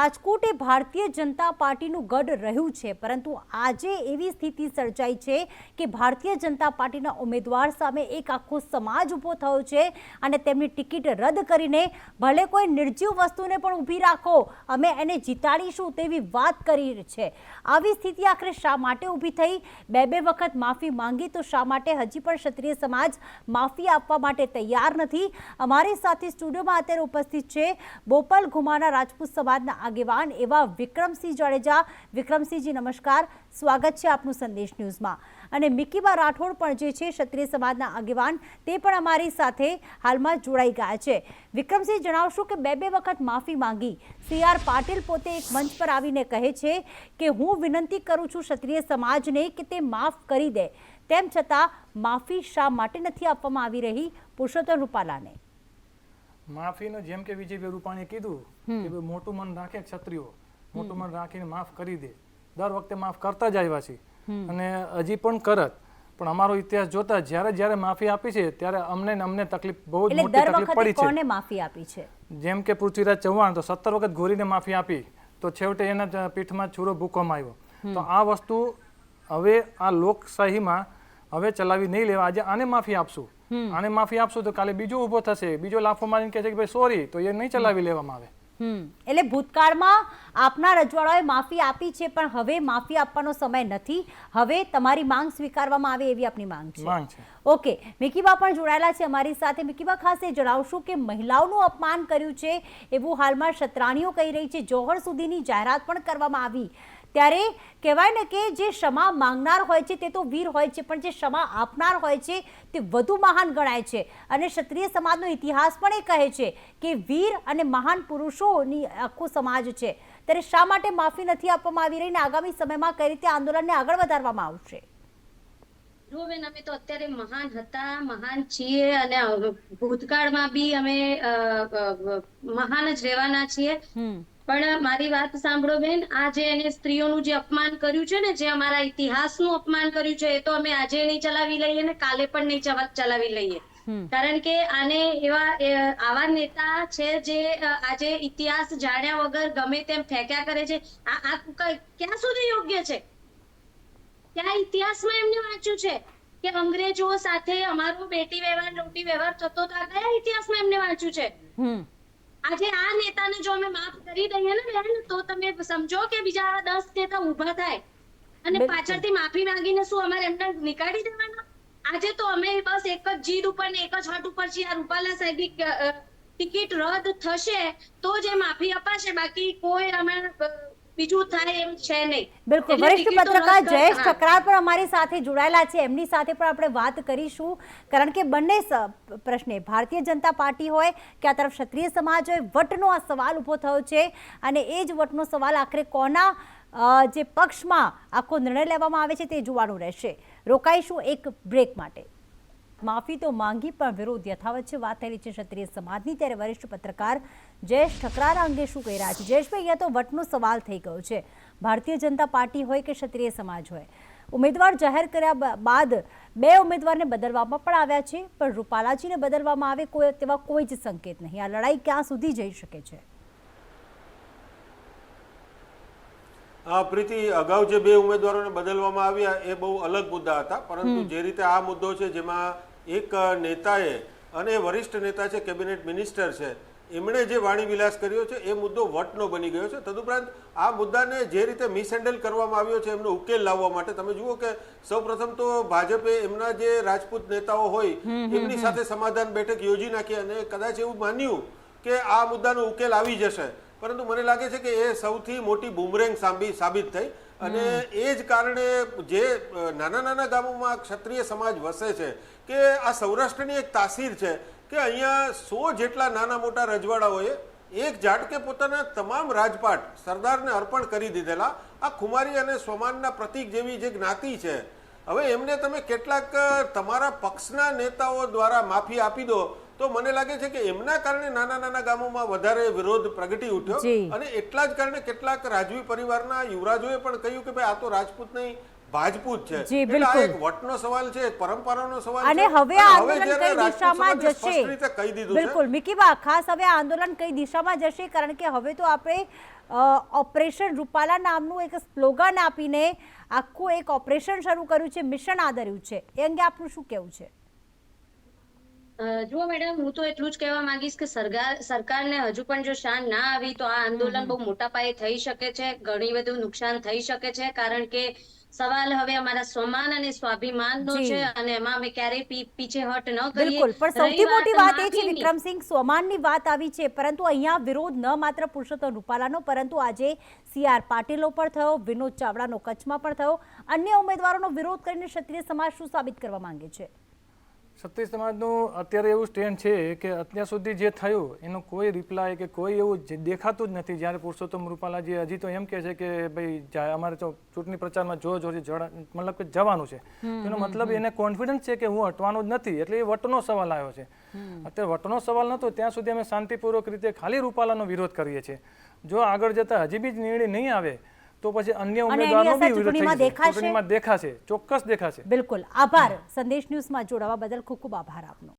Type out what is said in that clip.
રાજકોટ એ ભારતીય જનતા પાર્ટીનું ગઢ રહ્યું છે, પરંતુ આજે એવી સ્થિતિ સર્જાઈ છે કે ભારતીય જનતા પાર્ટીના ઉમેદવાર સામે એક આખો સમાજ ઊભો થયો છે અને તેમની ટિકિટ રદ કરીને ભલે કોઈ નિર્જીવ વસ્તુને પણ ઊભી રાખો, અમે એને જીતાડીશું તેવી વાત કરી છે। આવી સ્થિતિ આખરે શા માટે ઊભી થઈ? બે વખત માફી માંગી તો શા માટે હજી પણ ક્ષત્રિય સમાજ માફી આપવા માટે તૈયાર નથી? અમારી સાથે સ્ટુડિયોમાં અત્યારે ઉપસ્થિત છે બોપલ ઘુમાના રાજપૂત સમાજના આગેવાન એવા વિક્રમસિંહ જાડેજા। વિક્રમસિંહજી નમસ્કાર, સ્વાગત છે આપનું સંદેશ ન્યૂઝમાં। અને મિકીબા રાઠોડ પણ જે છે ક્ષત્રિય સમાજના આગેવાન, તે પણ અમારી સાથે હાલમાં જોડાઈ ગયા છે। વિક્રમસિંહ, જણાવશો કે બે વખત માફી માંગી, CR પાટીલ પોતે એક મંચ પર આવીને કહે છે કે હું વિનંતી કરું છું ક્ષત્રિય સમાજને કે તે માફ કરી દે, તેમ છતાં માફી શા માટે નથી આપવામાં આવી રહી પુરુષોત્તમ રૂપાલાને? માફીનો જેમ કે વિજયભાઈ રૂપાણીએ કીધું કે મોટું મન રાખે ક્ષત્રિયો, મોટું મન રાખીને માફ કરી દે। દર વખતે માફ કરતા જ આવ્યા છે અને હજી પણ કરત, પણ અમારો ઇતિહાસ જોતા જ્યારે માફી આપી છે ત્યારે અમને તકલીફ, બહુ જ મોટી તકલીફ પડી છે। કોને માફી આપી છે? જેમ કે પૃથ્વીરાજ ચૌહાણ તો 17 વખત ઘોરીને માફી આપી, તો છેવટે એના પીઠમાં છૂરો ભૂકવામાં આવ્યો। તો આ વસ્તુ હવે આ લોકશાહીમાં હવે ચલાવી નહીં લેવા। આજે આને માફી આપશું, આને માફી આપશું તો કાલે બીજો ઊભો થશે, બીજો લાફો મારીને કહે છે કે ભાઈ સોરી, તો એ નહીં ચલાવી લેવામાં આવે। એટલે ભૂતકાળમાં આપના રજવાડાએ માફી આપી છે, પણ હવે માફી આપવાનો સમય નથી, હવે તમારી માંગ સ્વીકારવામાં આવે એવી આપની માંગ છે। ઓકે, મિકીબા પણ જોડાયેલા છે અમારી સાથે। મિકીબા, ખાસ એ જણાવશું કે મહિલાઓનું અપમાન કર્યું છે એવું હાલમાં ક્ષત્રાણીઓ કહી રહી છે, જોહર સુધીની જાહેરાત પણ કરવામાં આવી, ત્યારે કહેવાય ને કે જે ક્ષમા માંગનાર હોય છે તે તો વીર હોય છે, પણ જે ક્ષમા આપનાર હોય છે તે વધુ મહાન ગણાય છે। અને ક્ષત્રિય સમાજનો ઇતિહાસ પણ એ કહે છે કે વીર અને મહાન પુરુષોની આખો સમાજ છે, ત્યારે શા માટે માફી નથી આપવામાં આવી રહી ને આગામી સમયમાં કઈ રીતે આંદોલનને આગળ વધારવામાં આવશે? બેન, અમે તો અત્યારે મહાન હતા, મહાન છીએ અને ભૂતકાળમાં બી અમે મહાન જ રહેવાના છીએ। પણ મારી વાત સાંભળો બેન, આ જે એને સ્ત્રીઓનું જે અપમાન કર્યું છે ને, જે અમારા ઇતિહાસનું અપમાન કર્યું છે, એ તો અમે આજે નહીં ચલાવી લઈએ ને કાલે પણ નહીં ચલાવી લઈએ। કારણ કે આને આવા નેતા છે જે આજે ઇતિહાસ જાણ્યા વગર ગમે તેમ ફેંક્યા કરે છે। આ ક્યાં સુધી યોગ્ય છે? ક્યાં ઇતિહાસમાં એમને વાંચ્યું છે કે અંગ્રેજો સાથે અમારો બેટી વ્યવહાર રોટી વ્યવહાર થતો હતો? કયા ઇતિહાસમાં એમને વાંચ્યું છે? આજે આ નેતાને જો અમે માફ કરી દઈએ ને બેન, તો તમે સમજો કે બીજા 10 નેતા ઊભા થાય અને પાછળથી માફી માંગીને શું અમારે એમને નીકાળી દેવાના? આજે તો અમે બસ એક જ જીદ ઉપર ને એક જ હટ ઉપર છીએ, આ રૂપાલા સાહેબની ટિકિટ રદ થશે તો જ માફી અપાશે, બાકી કોઈ અમે બીજું થાય એમ છે નહીં। બિલકુલ, વરિષ્ઠ પત્રકાર જયેશ ઠકરાર પણ અમારી સાથે જોડાયેલા છે, એમની સાથે પણ આપણે વાત કરીશું, કારણ કે બંને પ્રશ્ને, ભારતીય જનતા પાર્ટી હોય કે આ તરફ ક્ષત્રિય સમાજ હોય, વટનો આ સવાલ ઊભો થયો છે અને એ જ વટનો સવાલ આખરે કોના જે પક્ષમાં આખો નિર્ણય લેવામાં આવે છે તે જોવાનું રહેશે। રોકાઈશું એક બ્રેક માટે। માફી તો માંગી પણ વિરોધ યથાવત છે, વાત થયેલી છે ક્ષત્રિય સમાજની, ત્યારે વરિષ્ઠ પત્રકાર જયેશ ઠકરાર અંગે શું કહી રહ્યા છે? જયેશભાઈ, અહીંયા તો વટનો સવાલ થઈ ગયો છે, ભારતીય જનતા પાર્ટી હોય કે ક્ષત્રિય સમાજ હોય, ઉમેદવાર જાહેર કર્યા બાદ 2 ઉમેદવારને બદલવામાં પણ આવ્યા છે, પણ રૂપાલાજીને બદલવામાં આવે તેવા કોઈ જ સંકેત નહીં। આ લડાઈ ક્યાં સુધી જઈ શકે છે? પ્રીતિ, અગાઉ જે 2 ઉમેદવારોને બદલવામાં આવ્યા એ બહુ અલગ મુદ્દા હતા, પરંતુ જે રીતે આ મુદ્દો છે જેમાં એક નેતાએ, અને વરિષ્ઠ નેતા છે, કેબિનેટ મિનિસ્ટર છે, એમણે જે વાણી વિલાસ કર્યો છે એ મુદ્દો વટનો બની ગયો છે। તદુપરાંત આ મુદ્દાને જે રીતે મિસહેન્ડલ કરવામાં આવ્યો છે એમનો ઉકેલ લાવવા માટે તમે જુઓ કે સૌપ્રથમ તો ભાજપે એમના જે રાજપૂત નેતાઓ હોય એમની સાથે સમાધાન બેઠક યોજી નાખી અને કદાચ એવું માન્યું કે આ મુદ્દાનો ઉકેલ આવી જશે, પરંતુ મને લાગે છે કે એ સૌથી મોટી બુમરેંગ સાબિત થઈ અને એ જ કારણે જે નાના ગામોમાં ક્ષત્રિય સમાજ વસે છે, કે આ સૌરાષ્ટ્રની એક તાસીર છે કે અહીંયા 100 જેટલા નાના મોટા રજવાડાઓએ એક ઝાટકે પોતાના તમામ રાજપાટ સરદારને અર્પણ કરી દીધેલા। આ ખુમારી અને સ્વમાનના પ્રતીક જેવી જે જ્ઞાતિ છે, હવે એમને તમે કેટલાક તમારા પક્ષના નેતાઓ દ્વારા માફી આપી દો તો મને લાગે છે કે એમના કારણે નાના ગામોમાં વધારે વિરોધ પ્રગટી ઉઠ્યો અને એટલા જ કારણે કેટલાક રાજવી પરિવારના યુવરાજોએ પણ કહ્યું કે ભાઈ આ તો રાજપૂત નહીં, ભાજપૂત છે. જી, એટલે આ બિલકુલ. એક વટનો સવાલ છે, એક પરંપરાનો સવાલ અને છે. હવે આ અને આંદોલન જ્યારે કઈ રાજપૂત દિશામાં સમાજે જશે? સ્પષ્ટ રીતે કહી દીધું છે. બિલકુલ મિકીબા, ખાસ હવે આ આંદોલન કઈ દિશામાં જશે? કારણ કે હવે તો આપણે ઓપરેશન રૂપાલા નામનું એક સ્લોગન આપીને આખું એક ઓપરેશન શરૂ કર્યું છે, મિશન આદર્યું છે. એ અંગે આપનું શું કહેવું છે? જુઓ મેડમ, હું તો એટલું જ કહેવા માંગીશ કે સરકારને હજુ પણ જો શાન ના આવી તો આ આંદોલન બહુ મોટા પાયે થઈ શકે છે, ઘણી બધું નુકસાન થઈ શકે છે. કારણ કે સવાલ હવે અમારા સ્વમાન અને સ્વાભિમાનનો જી. છે અને એમાં અમે ક્યારેય પીછેહટ ન કરીએ. બિલકુલ, પણ સૌથી રહી વાત મોટી વાત એ છે માફીની, વિક્રમસિંહ, સ્વમાનની વાત આવી છે, પરંતુ અહીંયા વિરોધ ન માત્ર પુરુષોત્તમ રૂપાલાનો પરંતુ આજે CR પાટીલો પર થયો, વિનોદ ચાવડાનો કચ્છમાં પણ થયો. અન્ય ઉમેદવારોનો વિરોધ કરીને ક્ષત્રિય સમાજ શું સાબિત કરવા માંગે છે? ક્ષત્રિય સમાજનું અત્યારે એવું સ્ટેન્ડ છે કે અત્યાર સુધી જે થયું એનો કોઈ રિપ્લાય કે કોઈ એવું દેખાતું જ નથી. જ્યારે પુરુષોત્તમ રૂપાલા જે હજી તો એમ કહે છે કે ભાઈ અમારે તો ચૂંટણી પ્રચારમાં મતલબ કે જવાનું છે, એનો મતલબ એને કોન્ફિડન્સ છે કે હું હટવાનો જ નથી, એટલે એ વટનો સવાલ આવ્યો છે. અત્યારે વટનો સવાલ નહોતો ત્યાં સુધી અમે શાંતિપૂર્વક રીતે ખાલી રૂપાલાનો વિરોધ કરીએ છીએ. જો આગળ જતા હજી બી નિર્ણય નહીં આવે તો પછી અન્ય ઉમેદવારનો બી વિરોધ થઈ જશે. ચૂંટણીમાં દેખાશે, ચોક્કસ દેખાશે. બિલકુલ. આભાર. સંદેશ ન્યૂઝમાં જોડાવા બદલ ખૂબ ખૂબ આભાર આપનો.